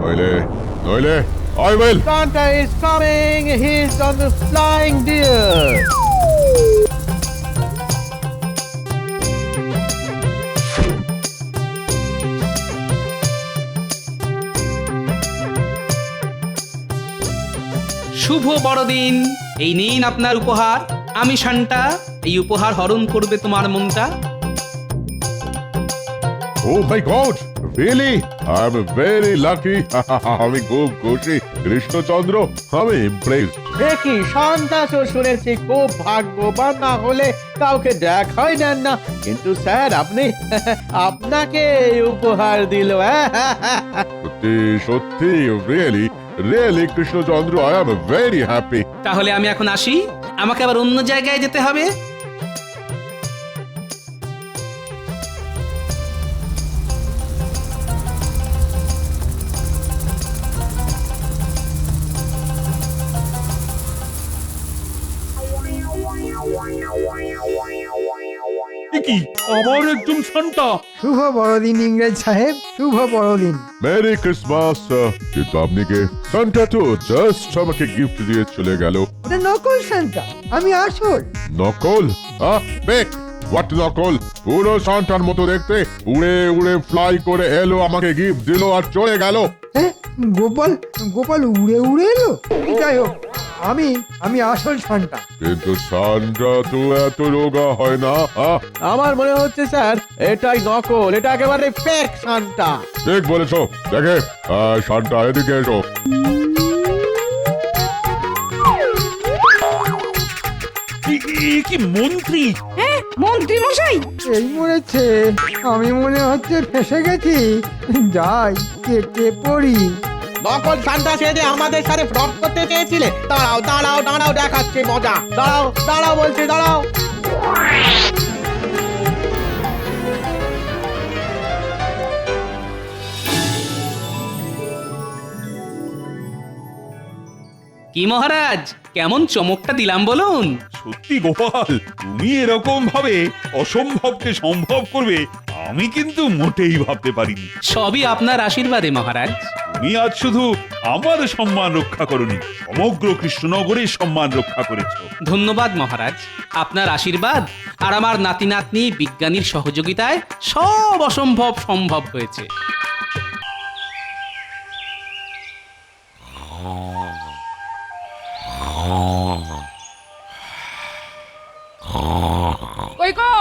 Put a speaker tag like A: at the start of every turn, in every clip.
A: নইলে নইলে I will.
B: Santa is coming! He's on the flying deer!
C: শুভ বড়দিন। এই নিন আপনার উপহার। আমি সান্টা। এই উপহার হরণ করবে তোমার মনটা।
A: Oh my God! Really? I'm very lucky. আমি খুব খুশি কৃষ্ণচন্দ্র, আমি impressed.
B: দেখি সন্ধ্যা তো শুনেছি খুব ভাগ্যবান, না হলে কাউকে দেখাই দেন না, কিন্তু স্যার আপনি আপনাকে এই উপহার দিল।
A: সত্যি সত্যি really really Krishnachandra, I am very happy.
C: তাহলে আমি এখন আসি, আমাকে আবার অন্য জায়গায় যেতে হবে।
D: কি আবার একজন সান্টা?
E: শুভ বড়দিন ইংরেজ সাহেব, শুভ বড়দিন।
A: Merry Christmas. কিন্তু আপনি কে? সান্টা তো জাস্ট আমাকে গিফট দিয়ে চলে গেল।
E: ওটা নকল সান্টা, আমি আসল।
A: নকল? বেক হোয়াট নকল? পুরো সান্টার মতো দেখতে, উড়ে উড়ে ফ্লাই করে এলো, আমাকে গিফট দিল আর চলে গেল।
E: হ্যাঁ, গোপাল গোপাল উড়ে উড়ে এলো। যাই হোক, আমি আসল সান্টা।
A: কিন্তু সান্টা তো এত রোগা হয় না।
B: আমার মনে হচ্ছে স্যার এটাই নকল, এটা একেবারে ফেক সান্টা।
A: ঠিক বলেছো। দেখে সান্টা এদিকে এসো।
D: কি মন্ত্রী?
F: মন্ত্রী মশাই,
E: এই মরেছে, আমি মনে হচ্ছে ফেসে গেছি। যাই, কেটে পড়ি।
B: নকল সান্টা সেজে আমাদের সাথে ফ্রড করতে চেয়েছিলে? দাঁড়াও দাঁড়াও দাঁড়াও, দেখাচ্ছে মজা। দাঁড়াও দাঁড়াও বলছি, দাঁড়াও।
C: কি মহারাজ, কেমন চমকটা দিলাম বলুন?
D: সত্যি গোপাল, তুমি এরকম ভাবে অসম্ভবকে সম্ভব করবে আমি কিন্তু মোটেই ভাবতে পারিনি।
C: সবই আপনার আশীর্বাদে মহারাজ।
D: তুমি আজ শুধু আমার সম্মান রক্ষা করনি, সমগ্র কৃষ্ণনগরের সম্মান রক্ষা করেছো।
C: ধন্যবাদ মহারাজ। আপনার আশীর্বাদ আর আমার নাতি নাতনি বিজ্ঞানীর সহযোগিতায় সব অসম্ভব সম্ভব হয়েছে।
F: কই গো,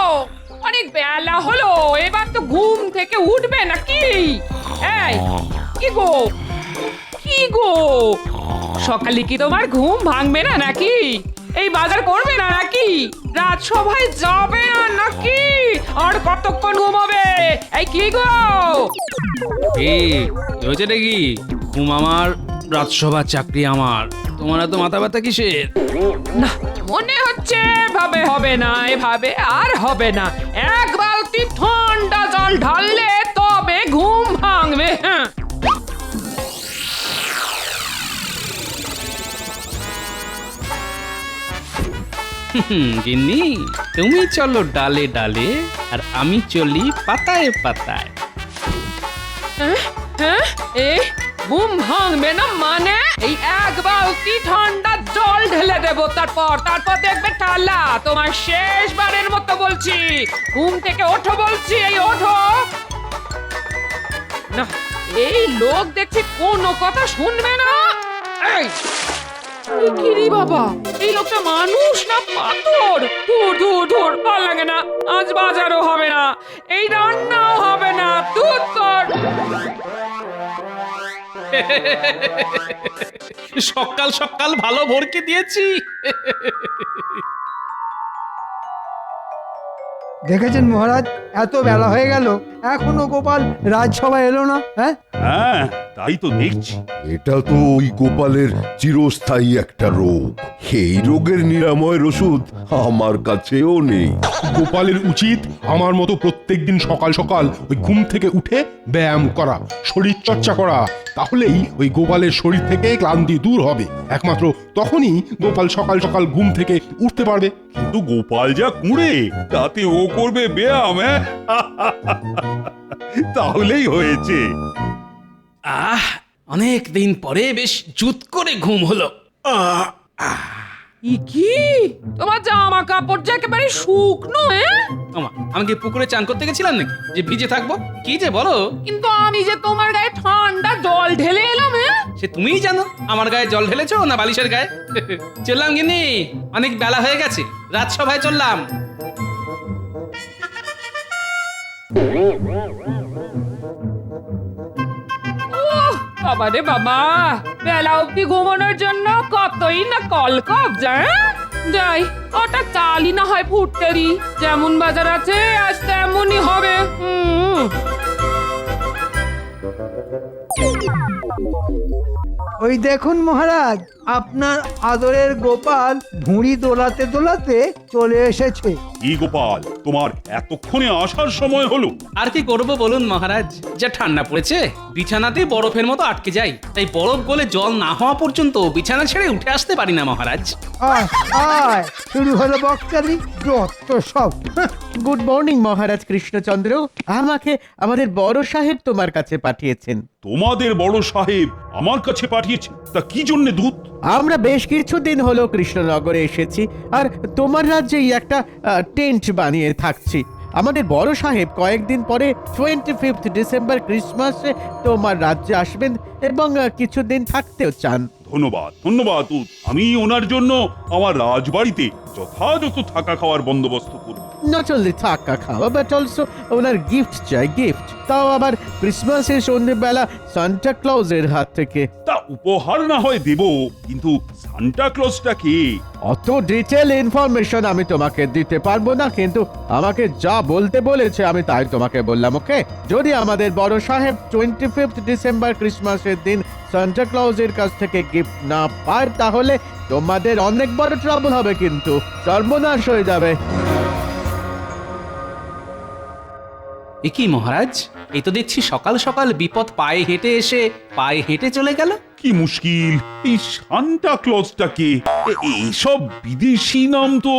F: অনেক বেলা হলো, এবার তো ঘুম থেকে উঠবে নাকি? এই কি গো, কি গো, সকালে কি তোমার ঘুম ভাঙবে না নাকি? এই বাজার করবে না নাকি? রাজসভায় যাবে না নাকি? আর কতক্ষণ ঘুমাবে? এই কি গো?
C: হয়েছে নাকি? ঘুম আমার, রাজসভা চাকরি আমার, তোমার এত মাথা ব্যথা কিসের?
F: না, মনে হচ্ছে এভাবে হবে না, এভাবে আর হবে না। এক বালতি ঠান্ডা জল ঢাললে তবে ঘুম ভাঙবে। হ্যাঁ,
C: গিন্নি, তুমি চলো ডালে ডালে, আর আমি চলি পাতায় পাতায়।
F: হ্যাঁ, এই ঘুম ভাঙবে না মানে? এই এক বালতি ঠান্ডা জল ঢেলে দেবো, তারপর দেখবে ঠাল্লা। তোমার শেষবারের মতো বলছি, ঘুম থেকে ওঠো বলছি, এই ওঠো না। এই লোক দেখছি কোনো কথা শুনবে না। এই কিরি বাবা, এই লোকটা মানুষ না পাথর? ধুর ধুর ধুর, ভালো লাগে না। আজ বাজারও হবে না, এই রান্নাও হবে না। দুধ কর।
C: সকাল সকাল ভালো ভরকে দিয়েছি।
E: দেখেছেন মহারাজ, এত বেলা হয়ে গেল, এখনো গোপাল রাজসভায় এলো না। হ্যাঁ,
D: হ্যাঁ, তাই তো দেখছি।
G: এটা তো ওই গোপালের চিরস্থায়ী একটা রোগ। এই রোগের নিরাময়ের ওষুধ আমার কাছেও নেই।
H: গোপালের উচিত আমার মতো প্রত্যেকদিন সকাল সকাল ওই ঘুম থেকে উঠে ব্যায়াম করা, শরীর চর্চা করা। তাহলেই ওই গোপালের শরীর থেকে ক্লান্তি দূর হবে। একমাত্র তখনই গোপাল সকাল সকাল ঘুম থেকে উঠতে পারবে।
D: কিন্তু গোপাল যা কুঁড়ে, তাতে ও করবে ব্যায়াম? তাহলেই হয়েছে।
C: আহ, অনেক দিন পরে বেশ জুত করে ঘুম হলো।
F: কি তোমার জামা কাপড় যে একেবারে শুকনো
C: ওমা, আমি কি পুকুরে চান করতে গেছিলাম নাকি যে ভিজে থাকবো? কি যে বলো,
F: কিন্তু আমি যে তোমার গায়ে ঠান্ডা জল ঢেলে এলাম
C: সে তুমিই জানো আমার গায়ে জল ঢেলেছো না বালিশের গায়ে। চললাম গিন্নি, অনেক বেলা হয়ে গেছে, রাজসভায় চললাম।
F: বাবা রে বাবা, বেলা অব্দি ঘুমানোর জন্য কতই না কলকব যায়। যাই, ওটা চালই না হয় ফুটতে দি, যেমন বাজার আছে আজ তেমনই হবে।
E: ওই দেখুন মহারাজ, আপনার আদরের গোপাল ভুঁড়ি দোলাতে দোলাতে চলে এসেছে।
D: কি গোপাল, তোমার এতক্ষণে আসার সময় হলো?
C: আর কি করবো বলুন মহারাজ, যা ঠান্ডা পড়েছে বিছানাতে বরফের মতো আটকে যাই, তাই বরফ গলে জল না হওয়া পর্যন্ত বিছানা ছেড়ে উঠে আসতে পারি না মহারাজ।
E: আয় আয়, শুরু হলো বকচালি, যত সব।
B: গুড মর্নিং মহারাজ কৃষ্ণচন্দ্র, আমাকে আমাদের বড় সাহেব তোমার কাছে পাঠিয়েছেন।
D: তোমাদের বড় সাহেব আমার কাছে পাঠিয়েছে? তা কি জন্য দূত?
B: আমরা বেশ কিছুদিন হলো কৃষ্ণনগরে এসেছি আর তোমার রাজ্যেই একটা টেন্ট বানিয়ে থাকছি। আমাদের বড় সাহেব কয়েকদিন পরে 25 ডিসেম্বর ক্রিসমাসে তোমার রাজ্যে আসবেন এবং কিছুদিন থাকতেও চান।
D: ধন্যবাদ ধন্যবাদ দূত, আমি ওনার জন্য আমার রাজবাড়িতে যথাযথ থাকা খাওয়ার বন্দোবস্ত করব।
B: not only থাকা খাওয়া বাট অলসো ওনার গিফট চাই, গিফট, তাও আবার ক্রিসমাসের সন্ধ্যেবেলা সান্টা ক্লজের হাত থেকে।
D: তা উপহার না হয় দেব, কিন্তু সান্টা ক্লজটা কে?
B: অত ডিটেল ইনফরমেশন আমি তোমাকে দিতে পারবো না, কিন্তু আমাকে যা বলতে বলেছে আমি তাই তোমাকে বললাম। ওকে, যদি আমাদের বড় সাহেব 25 ডিসেম্বর ক্রিসমাসের দিন সান্টা ক্লজের কাছ থেকে গিফট না পায় তাহলে তোমাদের অনেক বড় ট্রাবল হবে, কিন্তু সর্বনাশ হয়ে যাবে।
C: এ কি মহারাজ, এই তো দেখছি সকাল সকাল বিপদ পায়ে হেঁটে এসে পায়ে হেঁটে চলে গেল।
D: কি মুশকিল, এই সান্টা ক্লজটা কে? এইসব বিদেশি নাম তো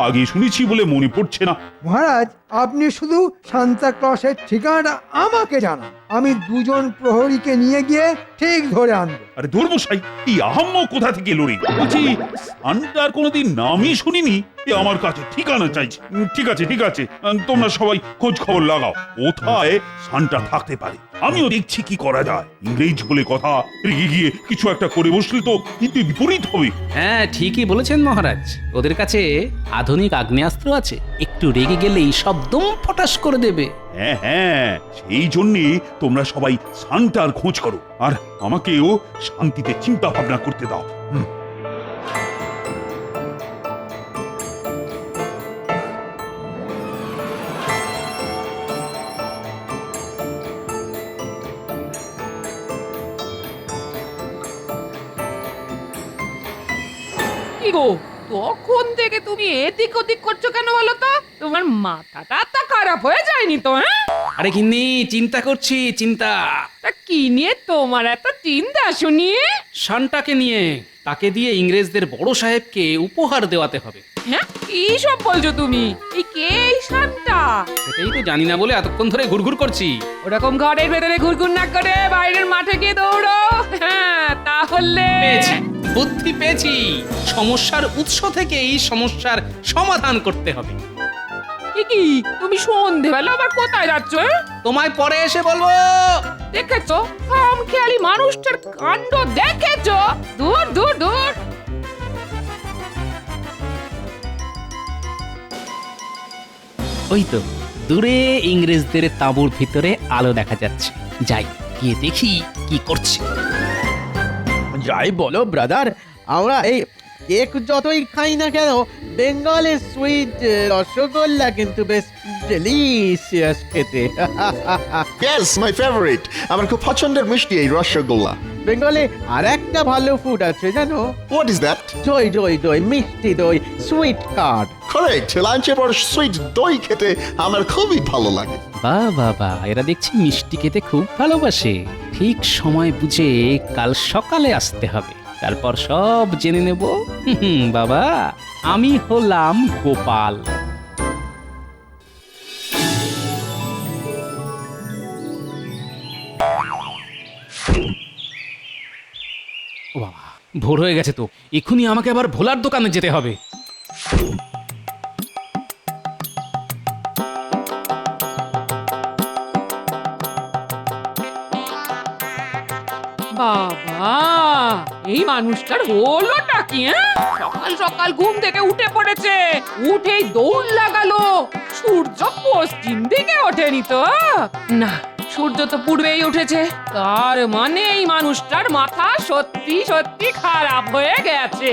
D: আগে শুনেছি বলে মনে পড়ছে না।
E: মহারাজ, আপনি শুধু সান্তা ক্লসের ঠিকানাটা আমাকে জানান, আমি দুজন প্রহরীকে নিয়ে গিয়ে ঠিক ধরে আনবো।
D: আরে ধর্মশাই, এই আহাম্ম কোথা থেকে এলো রে? বলছি সান্টার কোনোদিন নামই শুনিনি, এ আমার কাছে ঠিকানা চাইছে। ঠিক আছে ঠিক আছে, তোমরা সবাই খোঁজ খবর লাগাও, কোথায় সান্টা থাকতে পারে। আমিও দেখছি কি করা যায়। ইংরেজ বলে কথা, রেগে গিয়ে কিছু একটা করে বসলে তো কিন্তু বিপরীত হবে।
C: হ্যাঁ ঠিকই বলেছেন মহারাজ, ওদের কাছে আধুনিক আগ্নেয়াস্ত্র আছে, একটু রেগে গেলেই সব দম ফটাস করে দেবে।
D: হ্যাঁ হ্যাঁ, সেই জন্যে তোমরা সবাই সান্টার খোঁজ করো, আর আমাকেও শান্তিতে চিন্তা ভাবনা করতে দাও।
F: কি গো, তখন থেকে তুমি এদিক ওদিক করছো কেন বলো তো? তোমার মাথাটা তা খারাপ হয়ে যায়নি তো?
C: আরে গিন্নি, চিন্তা করছি চিন্তা।
F: তা কি নিয়ে তোমার এত চিন্তা শুনি?
C: সান্টাকে নিয়ে, তাকে দিয়ে ইংরেজদের বড় সাহেবকে উপহার দেওয়াতে হবে।
F: হ্যাঁ, কি সব বলছো তুমি? এই কে এই সান্টা?
C: সেটাই তো জানি না বলে এতক্ষণ ধরে ঘুরঘুর করছি।
F: ওরকম ঘরের ভেতরে ঘুরঘুর না করে বাইরের মাঠে গিয়ে দৌড়ো। হ্যাঁ, তাহলে
C: পেয়েছি, বুদ্ধি পেয়েছি। সমস্যার উৎস থেকে এই সমস্যার সমাধান করতে হবে।
F: এ কি, তুমি সন্ধেবেলা আবার কোথায় যাচ্ছ?
C: তোমায় পরে এসে বলবো।
F: দেখেছো, খামখেয়ালি মানুষটার কাণ্ড দেখেছো? দূর দূর দূর।
C: ওই তো দূরে ইংরেজদের তাঁবুর ভিতরে আলো দেখা যাচ্ছে, যাই গিয়ে দেখি কি করছে।
B: যাই বলো ব্রাদার, আমরা এই কেক যতই খাই না কেন, বেঙ্গলের সুইট রসগোল্লা কিন্তু বেশ ডেলিশিয়াস খেতে।
I: Yes, my favourite. আমার খুব পছন্দের মিষ্টি এই রসগোল্লা।
B: বেঙ্গলে আর একটা ভালো ফুড আছে জানো?
I: What is that?
B: দই দই দই, মিষ্টি দই, সুইট কার্ড।
I: কারেক্ট, লাঞ্চের পর সুইট দই খেতে আমার খুবই ভালো লাগে।
C: বাহ বাবা, এরা দেখছি মিষ্টি খেতে খুব ভালোবাসে। ঠিক সময় বুঝে কাল সকালে আসতে হবে, তারপর সব জেনে নেব। বাবা, আমি হলাম গোপাল। ও বাবা, ভোর হয়ে গেছে তো, এক্ষুনি আমাকে আবার ভোলার দোকানে যেতে হবে।
F: বাবা, এই মানুষটার হলোটা কি? সকাল সকাল ঘুম থেকে উঠে পড়েছে, উঠেই দৌড় লাগালো। সূর্য পশ্চিম দিকে ওঠেনি তো? না, সূর্য তো পূর্বেই উঠেছে। তার মানে এই মানুষটার মাথা সত্যি সত্যি খারাপ হয়ে গেছে।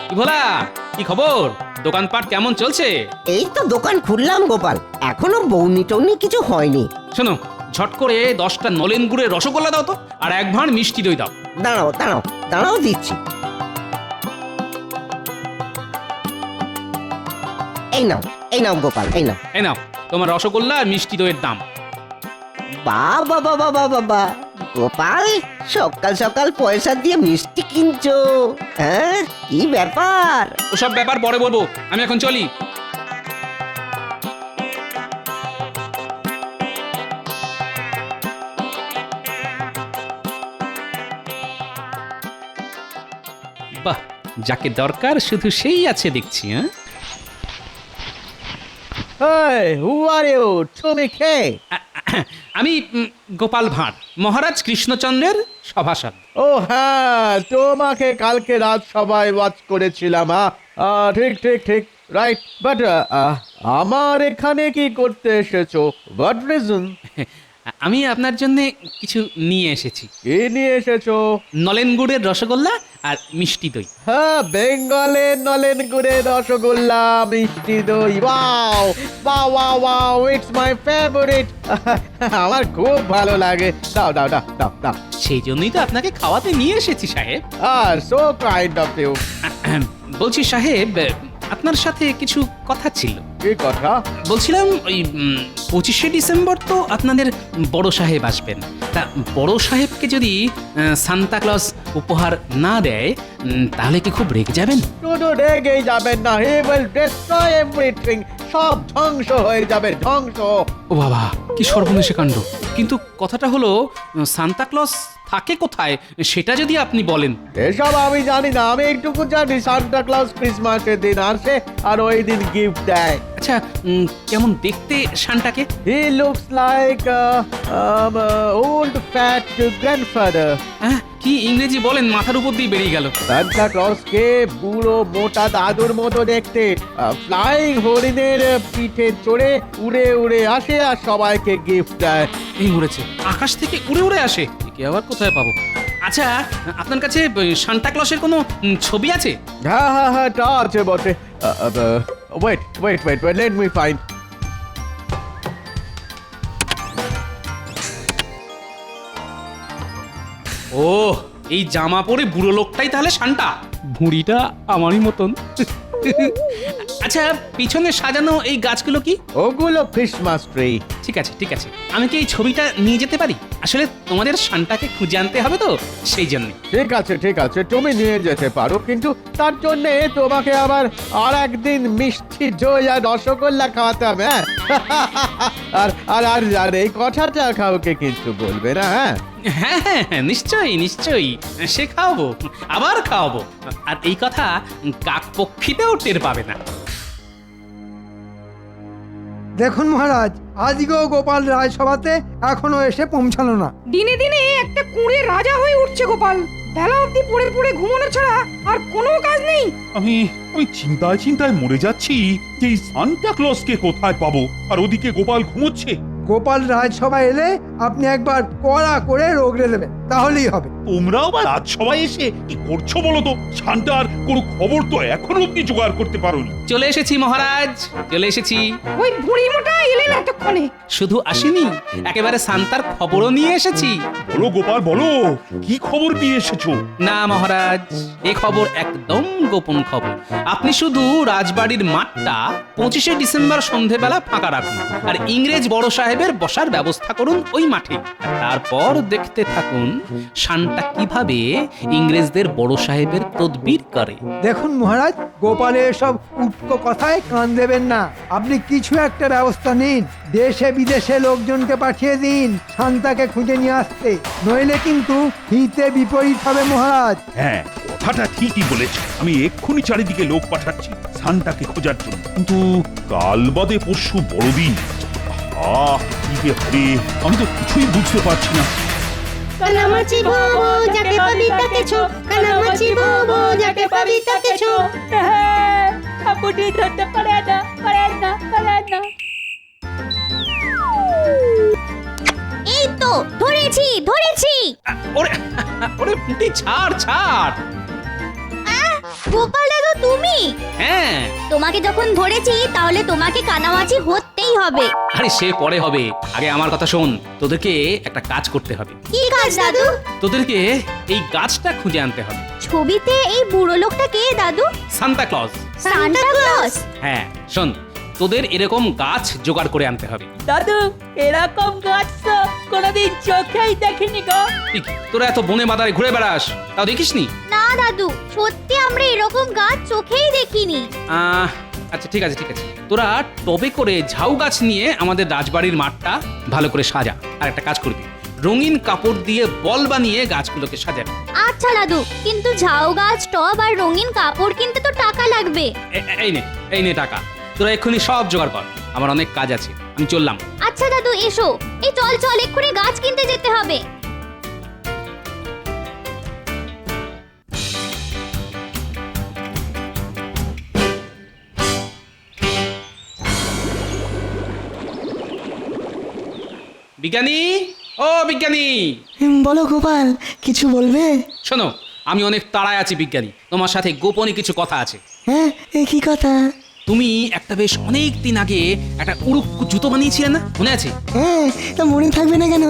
C: কি ভোলা, কি খবর? দোকানপাট কেমন চলছে?
J: এই তো দোকান খুললাম গোপাল, এখনো বৌনি টৌনি কিছু হয়নি।
C: শোনো, ঝট করে 10টা নলেন গুড়ের রসগোল্লা দাও তো, আর 1 ভাঁড় মিষ্টি দই দাও।
J: দাঁড়াও দাঁড়াও দাঁড়াও, দিচ্ছি। এই নাও গোপাল, এই নাও।
C: এই নাও তোমার রসগোল্লা আর মিষ্টি দইয়ের দাম।
J: বাবা বাবা বাবা বাবা, গোপাল সকাল সকাল পয়সা দিয়ে মিষ্টি কিনছো? হ্যাঁ, কি ব্যাপার?
C: ওসব ব্যাপার পরে বলবো, আমি এখন চলি। বাহ, যাকে দরকার শুধু সেই আছে দেখছি।
B: Hey, who are you? তুমি কে?
C: আমি গোপাল ভাঁড়, মহারাজ কৃষ্ণচন্দ্রের সভাসদ।
B: ও হ্যাঁ, তোমাকে কালকে রাত সবাই ওয়াচ করেছিলাম। ঠিক ঠিক ঠিক, রাইট। বাট আমার এখানে কি করতে এসেছো? What reason?
C: আমি আপনার জন্য কিছু নিয়ে এসেছি।
B: কি নিয়ে এসেছো?
C: নলেন গুড়ের রসগোল্লা আর মিষ্টি দই।
B: হ্যাঁ, বেঙ্গলের নলেন গুড়ের রসগোল্লা, মিষ্টি দই। Wow wow wow wow, it's my favourite. আমার খুব ভালো লাগে। দাও দাও দাও দাও দাও।
C: সেই জন্যই তো আপনাকে খাওয়াতে নিয়ে এসেছি সাহেব।
B: So kind of you.
C: বলছি সাহেব, আপনার সাথে কিছু কথা ছিল।
B: কি কথা?
C: বলছিলাম ওই 25শে ডিসেম্বর তো আপনাদের বড় সাহেব আসবেন, তা বড় সাহেবকে যদি সান্তা ক্লজ উপহার না দেয় তাহলে কি খুব রেগে যাবেন?
B: শুধু রেগেই যাবেন না, হি উইল ডিস্ট্রয় এভরিথিং। সব ধ্বংস হয়ে যাবে, ধ্বংস।
C: ও বাবা, কি সর্বনেশে কাণ্ড। কিন্তু কথাটা হলো, সান্তা ক্লজ থাকে কোথায় সেটা যদি আপনি বলেন।
B: এসব আমি জানি না, আমি একটুকু জানি সান্টা ক্লজ ক্রিসমাসের দিন আসে আর ওই দিন গিফট দেয়।
C: আচ্ছা, কেমন দেখতে সান্টাকে?
B: He looks like old fat grandfather.
C: হ্যাঁ, কি ইংরেজি বলেন, মাথার উপর দিয়ে বেরিয়ে গেল।
B: সান্টা ক্লজকে বুড়ো মোটা দাদুর মতো দেখতে। ফ্লাইং হরিণের পিঠে চড়ে উড়ে উড়ে আসে আর সবাইকে গিফট দেয়।
C: এই মরেছে, আকাশ থেকে উড়ে উড়ে আসে, একে আবার কোথায় পাবো? আচ্ছা, আপনার কাছে সান্টা ক্লজের কোনো ছবি আছে?
B: হ্যাঁ হ্যাঁ হ্যাঁ, তা আছে বটে। Wait wait wait wait, let me find.
C: ও, এই জামা পরে বুড়ো লোকটাই তাহলে সান্টা, ভুঁড়িটা আমারই মতন। আচ্ছা, পিছনে সাজানো এই গাছগুলো কি?
B: ওগুলো ক্রিসমাস ট্রি।
C: ঠিক আছে ঠিক আছে, আমি কি এই ছবিটা নিয়ে যেতে পারি? আসলে তোমাদের সান্টাকে খুঁজে আনতে হবে তো, সেই জন্য।
B: ঠিক আছে, তুমি নিয়ে যেতে পারো, কিন্তু তার জন্য তোমাকে আবার আর একদিন মিষ্টি দই আর রসগোল্লা খাওয়াতে হবে। হ্যাঁ, আর আর আর আর এই কথাটা কাউকে কিন্তু বলবে না। হ্যাঁ
C: হ্যাঁ হ্যাঁ হ্যাঁ, নিশ্চয়ই নিশ্চয়ই, সে খাওয়াবো, আবার খাওয়াবো। আর এই কথা কাক পক্ষীতেও টের পাবে না।
E: দেখুন মহারাজ, আজকেও গোপাল রাজসভাতে এখনো এসে পৌঁছালো না।
K: দিনে দিনে একটা কুঁড়ে রাজা হয়ে উঠছে গোপাল। বেলা অবধি পড়ে পড়ে ঘুমানো ছাড়া আর কোনো কাজ নেই।
D: আমি চিন্তায় চিন্তায় মরে যাচ্ছি যে এই সান্টা ক্লজকে কোথায় পাবো, আর ওদিকে গোপাল ঘুমোচ্ছে।
E: গোপাল রাজসভা এলে আপনি একবার কড়া করে রোগড়ে দেবেন, তাহলেই হবে।
D: তোমরাও বা রাজসভায় এসে কি করছো বলো তো? সান্টার কোনো খবর তো এখনো অব্দি জোগাড় করতে পারোনি।
C: চলে এসেছি মহারাজ, চলে এসেছি।
K: ওই বুড়ি মোটা এলেন এতক্ষণে।
C: শুধু আসেনি, একেবারে সান্তার খবরও নিয়ে এসেছি।
D: বলো গোপাল, বলো কি খবর নিয়ে এসেছো?
C: না মহারাজ, এ খবর একদম গোপন খবর। আপনি শুধু রাজবাড়ির মাঠটা 25শে ডিসেম্বর সন্ধেবেলা ফাঁকা রাখুন, আর ইংরেজ বড় সাহেবের বসার ব্যবস্থা করুন ওই মাঠে। আর তারপর দেখতে থাকুন সান্টা কিভাবে ইংরেজদের বড় সাহেবের তদবির করে।
E: দেখুন মহারাজ, গোপালের সব উটকো কথায় কান দেবেন না। আপনি কিছু একটা ব্যবস্থা নিন, দেশে বিদেশে লোকজনকে পাঠিয়ে দিন শান্তাকে খুঁজে নিয়ে আসতে, নইলে কিন্তু হিতে বিপরীত হবে মহারাজ।
D: হ্যাঁ, কথাটা ঠিকই বলেছ। আমি এক্ষুনি চারিদিকে লোক পাঠাচ্ছি সান্টাকে খোঁজার জন্য। কিন্তু কাল বাদে পরশু বড়দিন। কি যে হবে আমি তো কিছুই বুঝতে পারছি না।
K: কানামাছি ভোবো যাকে পাবি তাকে ছো, কানামাছি ভোবো যাকে পাবি তাকে ছো। আপনি ধরতে পারে না, পারে না, পারে না।
L: এই তো ধরেছি ধরেছি।
C: ওরে ওরে পুঁটি, ছাড় ছাড়।
L: গোপাল দাদু তুমি?
C: হ্যাঁ,
L: তোমাকে যখন ধরেছি তাহলে তোমাকে কানামাছি হতেই হবে।
C: আরে সে পরে হবে, আগে আমার কথা শোন। তোদেরকে একটা কাজ করতে হবে।
L: কি কাজ দাদু?
C: তোদেরকে এই গাছটা খুঁজে আনতে হবে।
L: ছবিতে এই বুড়ো লোকটা কে দাদু?
C: Santa Claus.
L: Santa Claus?
C: হ্যাঁ শোন, তোদের এরকম গাছ জোগাড় করে আনতে হবে।
K: দাদু এরকম গাছ তো কোনোদিন চোখেই দেখিনি গো।
C: ঠিক, তোরা এত বনে বাদারে ঘুরে বেড়াস, তাও দেখিসনি?
L: না দাদু, সত্যি আমরা এরকম গাছ চোখেই দেখিনি।
C: আচ্ছা ঠিক আছে ঠিক আছে, তোরা টবে করে ঝাউ গাছ নিয়ে আমাদের রাজবাড়ির মাঠটা ভালো করে সাজা। আর একটা কাজ করবি, রঙিন কাপড় দিয়ে বল বানিয়ে গাছগুলোকে সাজাবি।
L: আচ্ছা দাদু, কিন্তু ঝাউ গাছ, টব আর রঙিন কাপড় কিনতে তো টাকা লাগবে।
C: এই নে টাকা, তোরা এক্ষুনি সব জোগাড় কর, আমার অনেক কাজ আছে, আমি চললাম।
L: আচ্ছা দাদু এসো, এই চল চল এক্ষুনি গাছ কিনতে যেতে হবে।
C: বিজ্ঞানী, ও বিজ্ঞানী।
M: বলো গোপাল, কিছু বলবে?
C: শোনো, আমি অনেক তাড়ায় আছি বিজ্ঞানী, তোমার সাথে গোপনে কিছু কথা আছে।
M: হ্যাঁ, কি কথা?
C: তুমি একটা বেশ অনেক দিন আগে একটা উড়ুক্কু জুতো বানিয়েছিলে না, মনে আছে?
M: হ্যাঁ, তা মনে থাকবে না কেন?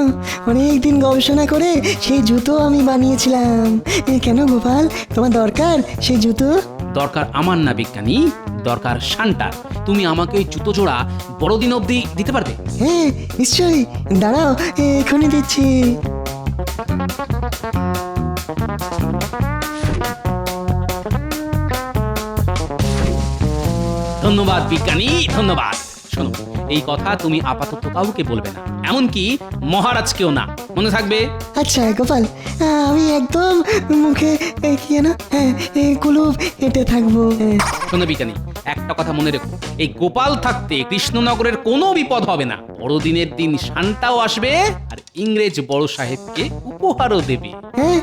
M: অনেক দিন গবেষণা করে সেই জুতো আমি বানিয়েছিলাম। কেন গোপাল, তোমার দরকার সেই জুতো?
C: দরকার আমার না বিজ্ঞানী, দরকার শান্টার। তুমি আমাকে ওই জুতো জোড়া বড়দিন অবধি দিতে পারবে?
M: হ্যাঁ নিশ্চয়ই, দাঁড়াও এখনই দিচ্ছি।
C: ধন্যবাদ বিজ্ঞানী, ধন্যবাদ। শোনো, এই কথা তুমি আপাতত কাউকে বলবে না, এমনকি মহারাজকেও না, মনে থাকবে?
M: আচ্ছা গোপাল, আমি একদম মুখে কি না কুলুপ হেঁটে থাকবো।
C: শোনো বিজ্ঞানী, একটা কথা মনে রেখো, এই গোপাল থাকতে কৃষ্ণনগরের কোনো বিপদ হবে না। বড়দিনের দিন শান্তাও আসবে আর ইংরেজ বড় সাহেবকে উপহারও দেবে।
M: হ্যাঁ,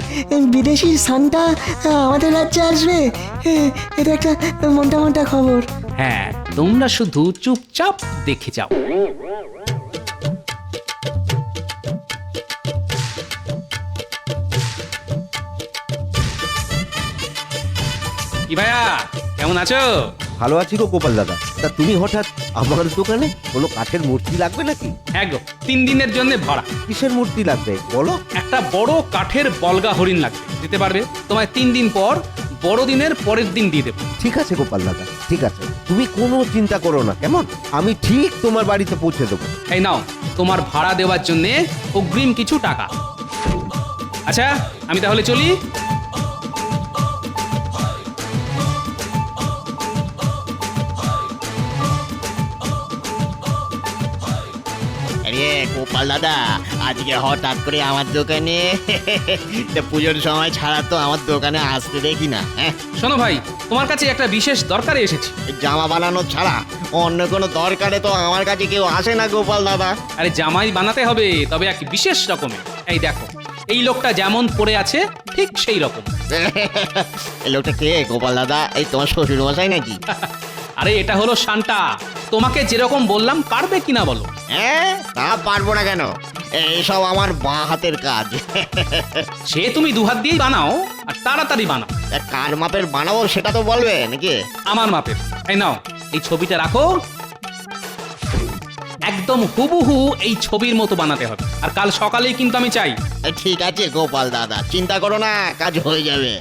M: বিদেশি সান্টা আমাদের রাজ্যে আসবে, এটা একটা মোটা মোটা খবর।
C: হ্যাঁ, তোমরা শুধু চুপচাপ দেখে যাও। কি ভাইয়া, কেমন আছো?
N: ভালো আছি গো গোপাল দাদা। তা তুমি হঠাৎ আমার দোকানে? কোনো কাঠের মূর্তি লাগবে নাকি?
C: হ্যাঁ গো, 3 দিনের জন্য ভাড়া।
N: কিসের মূর্তি লাগবে বলো?
C: একটা বড় কাঠের বলগা হরিণ লাগবে, দিতে পারবে? তোমায় 3 দিন পর বড়দিনের পরের দিন দিয়ে দেবো।
N: ঠিক আছে গোপাল দাদা, ঠিক আছে, তুমি কোনো চিন্তা করো না, কেমন? আমি ঠিক তোমার বাড়িতে পৌঁছে দেবো।
C: এই নাও তোমার ভাড়া দেওয়ার জন্য অগ্রিম কিছু টাকা। আচ্ছা আমি তাহলে চলি।
O: আরে গোপাল দাদা, আজকে হঠাৎ করে আমার দোকানে পুজোর সময় ছাড়া তো আমার দোকানে আসতে দেখি না।
C: শোনো ভাই, তোমার কাছে একটা বিশেষ দরকারে এসেছি।
O: জামা বানানো ছাড়া অন্য কোনো দরকারে তো আমার কাছে কেউ আসে না গোপাল দাদা।
C: আরে জামাই বানাতে হবে, তবে এক বিশেষ রকমের। এই দেখো, এই লোকটা যেমন পড়ে আছে ঠিক সেই রকম।
O: এই লোকটা কে গোপাল দাদা? এই তোমার শ্বশুর মশাই নাকি?
C: আরে এটা হলো শান্তা। তোমাকে যেরকম বললাম, পারবে কিনা বলো?
O: হ্যাঁ, তা পারবো না কেন, এইসব আমার বাঁ হাতের কাজ।
C: সে তুমি 2 হাত দিয়েই বানাও, আর তাড়াতাড়ি বানাও।
O: কার মাপের বানাবো সেটা তো বলবে নাকি?
C: আমার মাপের। এই নাও, এই ছবিটা রাখো, একদম হুবহু এই ছবির মতো বানাতে হবে, আর কাল সকালেই কিন্তু আমি চাই।
O: ঠিক আছে গোপাল দাদা, চিন্তা করো না, কাজ হয়ে যাবে।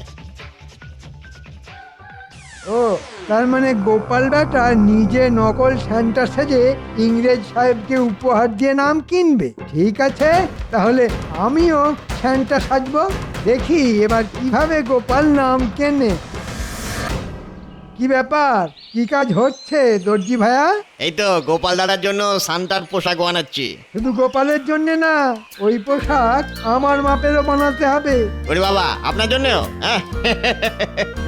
E: ও তার মানে গোপাল বেটা নিজে নকল সান্টা সেজে ইংরেজ সাহেবকে উপহার দিয়ে নাম কিনবে। ঠিক আছে, তাহলে আমিও সান্টা সাজবো। দেখি এবার কিভাবে গোপাল নাম কেনে। কি ব্যাপার, কি কাজ হচ্ছে দর্জি ভাইয়া?
O: এই তো গোপাল দাদার জন্য সান্টার পোশাক বানাচ্ছি।
E: শুধু গোপালের জন্য না, ওই পোশাক আমার মাপেরও বানাতে হবে।
O: ওরে বাবা, আপনার জন্যও?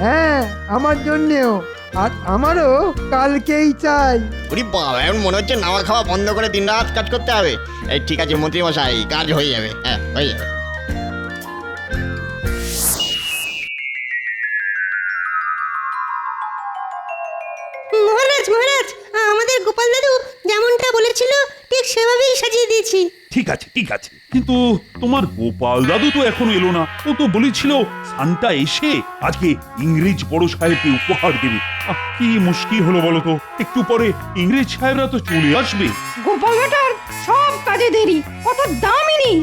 E: হ্যাঁ, আমার জন্যেও। আর আমারও কালকেই চাই।
O: ওরে বাবা, এখন মনে হচ্ছে নাওয়া খাওয়া বন্ধ করে দিন রাত কাজ করতে হবে। এই ঠিক আছে মন্ত্রী মশাই, কাজ হয়ে যাবে। হ্যাঁ, হয়ে যাবে।
K: মহারাজ মহারাজ, আমাদের গোপাল দাদু যেমনটা বলেছিল ঠিক সেভাবেই সাজিয়ে দিয়েছি।
D: ঠিক আছে ঠিক আছে, কিন্তু তোমার গোপাল দাদু তো এখনো এলো না। ও তো বলেছিল সান্টা এসে আজকে ইংরেজ বড় সাহেবকে উপহার দেবে। কি মুশকিল হলো বলো তো, একটু পরে ইংরেজ সাহেবরা তো চলে আসবে।
F: গোপাল বেটার সব কাজে দেরি, কত দামিনী।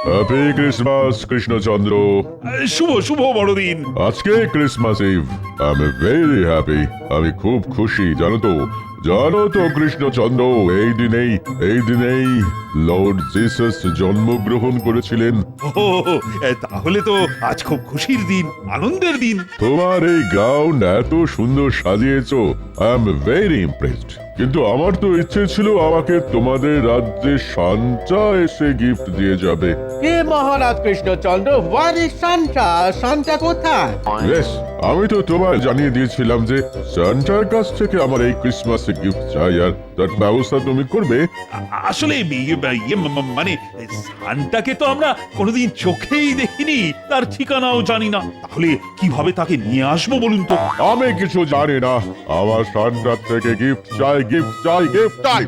A: Happy Christmas Krishnachandra.
D: শুভ শুভ বড়দিন।
A: আজকে Christmas eve. I am very happy. আমি খুব খুশি, জানো তো কৃষ্ণচন্দ্র, এই দিনেই লর্ড জিসাস জন্মগ্রহণ করেছিলেন।
D: তাহলে তো আজ খুব খুশির দিন, আনন্দের দিন।
A: তোমার এই গাউন এত সুন্দর সাজিয়েছো, আই এম ভেরি ইমপ্রেসড। কিন্তু আমার তো ইচ্ছে ছিল আমাকে তোমাদের রাজ্যে সান্টা এসে গিফট দিয়ে যাবে।
B: কে Maharaj Krishnachandra? Where is Santa? Santa কোথায়?
A: বেশ, আমি তো তোমায় জানিয়ে দিয়েছিলাম যে সান্টার কাছ থেকে আমার এই ক্রিসমাসে গিফট চাই, আর তার ব্যবস্থা তুমি করবে।
D: আসলে মানে সান্টাকে তো আমরা কোনোদিন চোখেই দেখিনি, তার ঠিকানাও জানি না। তাহলে কিভাবে তাকে নিয়ে আসবো বলুন তো?
A: আমি কিছু জানি না, আমার সান্টার থেকে গিফট চাই, গিফট চাই, গিফট চাই।